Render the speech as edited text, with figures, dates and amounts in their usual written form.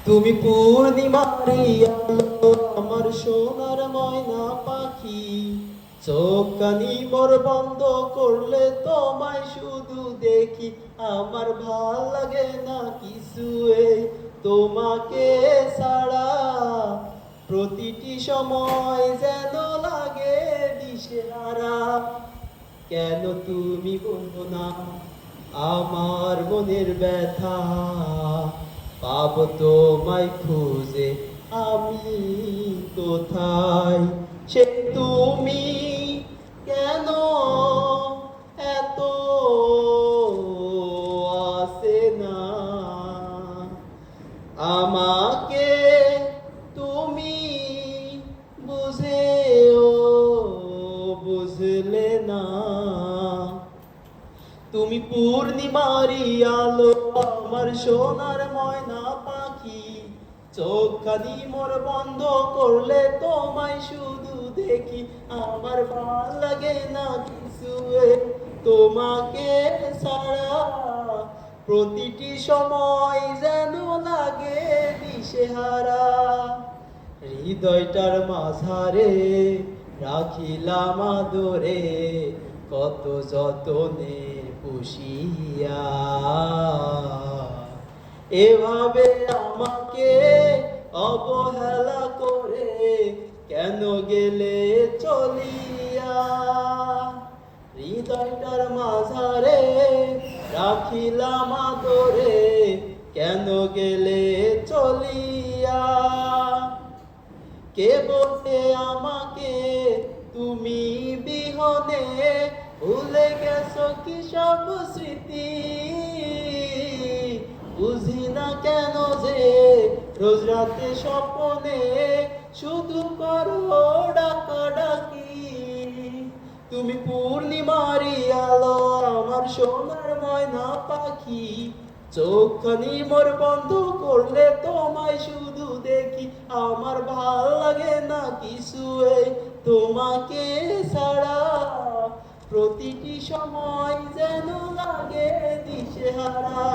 তুমি পূর্ণিমারি আলো আমার সোনার ময়না পাখি, চোখ কানি মোর বন্ধ করলে তোমায় শুধু দেখি। আমার ভাল লাগে না কিছু এই তোমাকে ছাড়া, প্রতিটি সময় যেন লাগে দিশেহারা। কেন তুমি বোঝো না আমার মনের ব্যথা, পাবো তোমায় খুঁজে আমি কোথায়। সে তুমি কেন এত আসে না, আমাকে তুমি বুঝেও বুঝলে না। তুমি পূর্ণিমারি আলো আমার সোনার ময়না পাখি, চোখখানি মোর বন্ধ করলে তোমায় শুধু দেখি। আমার ভাল লাগে না কিছু তোমাকে ছাড়া, প্রতিটি সময় যেন লাগে দিশেহারা। হৃদয়টার মাঝারে রাখিলাম আদরে, কত যতনে পুষিয়া। এভাবে আমাকে অবহেলা করে কেন গেলে চলিয়া। হৃদয়টার মাঝারে রাখিলাম আদরে, কেন গেলে চলিয়া। কে বলতে আমাকে তুমি বিহনে, ভুলে গেছো কি সব স্মৃতি। বুঝি না কেন যে রোজ রাতে স্বপ্নে শুধু করো ডাকাডাকি। তুমি পূর্ণিমারি আলো আমার সোনার ময়না পাখি, চোখখানি মোর বন্ধ করলে তোমায় শুধু দেখি। আমার ভাল লাগে না কিছু এই তোমাকে ছাড়া, প্রতিটি সময় যেন লাগে দিশেহারা।